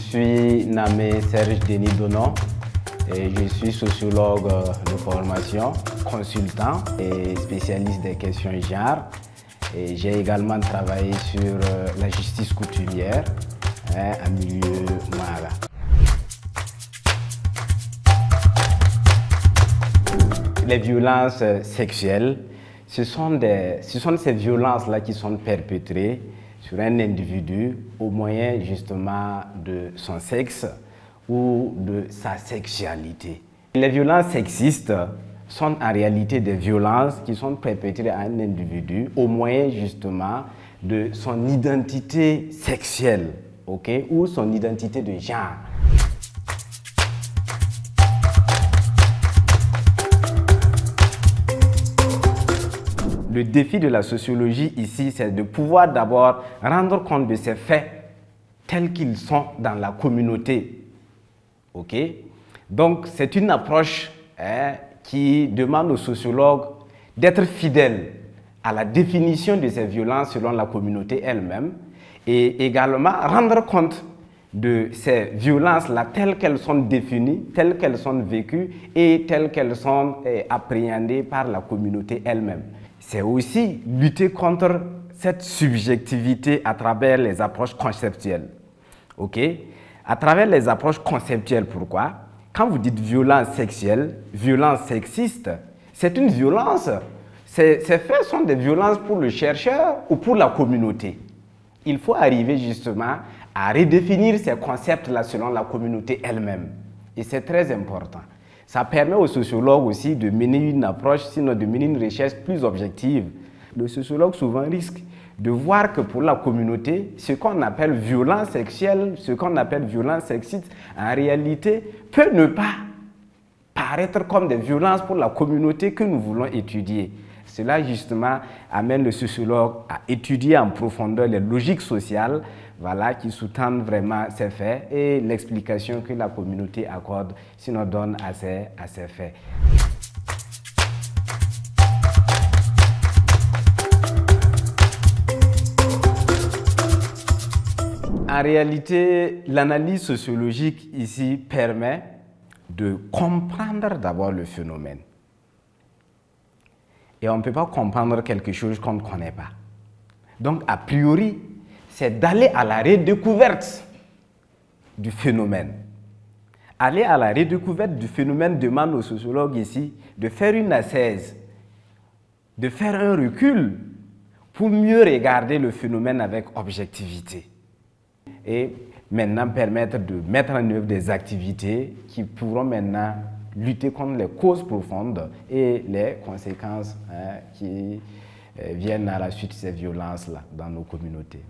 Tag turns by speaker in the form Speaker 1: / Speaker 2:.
Speaker 1: suis nommé Serge Denis Donon et je suis sociologue de formation, consultant et spécialiste des questions genre. Et j'ai également travaillé sur la justice coutumière en milieu Mara. Les violences sexuelles, ce sont ces violences-là qui sont perpétrées sur un individu au moyen justement de son sexe ou de sa sexualité. Les violences sexistes sont en réalité des violences qui sont perpétrées à un individu au moyen justement de son identité sexuelle, ou son identité de genre. Le défi de la sociologie ici, c'est de pouvoir d'abord rendre compte de ces faits tels qu'ils sont dans la communauté. Donc, c'est une approche qui demande aux sociologues d'être fidèles à la définition de ces violences selon la communauté elle-même et également rendre compte de ces violences-là telles qu'elles sont définies, telles qu'elles sont vécues et telles qu'elles sont appréhendées par la communauté elle-même. C'est aussi lutter contre cette subjectivité à travers les approches conceptuelles. À travers les approches conceptuelles, pourquoi? Quand vous dites violence sexuelle, violence sexiste, c'est une violence. Ces faits sont des violences pour le chercheur ou pour la communauté. Il faut arriver justement à redéfinir ces concepts-là selon la communauté elle-même. Et c'est très important. Ça permet aux sociologues aussi de mener une approche, sinon de mener une recherche plus objective. Le sociologue souvent risque de voir que pour la communauté, ce qu'on appelle violence sexuelle, ce qu'on appelle violence sexiste, en réalité, peut ne pas paraître comme des violences pour la communauté que nous voulons étudier. Cela, justement, amène le sociologue à étudier en profondeur les logiques sociales qui sous-tendent vraiment ces faits et l'explication que la communauté accorde, sinon donne à ces faits. En réalité, l'analyse sociologique ici permet de comprendre d'abord le phénomène. Et on ne peut pas comprendre quelque chose qu'on ne connaît pas. Donc, a priori, c'est d'aller à la redécouverte du phénomène. Aller à la redécouverte du phénomène demande aux sociologues ici de faire une assise, de faire un recul pour mieux regarder le phénomène avec objectivité. Et maintenant permettre de mettre en œuvre des activités qui pourront maintenant lutter contre les causes profondes et les conséquences qui viennent à la suite de ces violences-là dans nos communautés.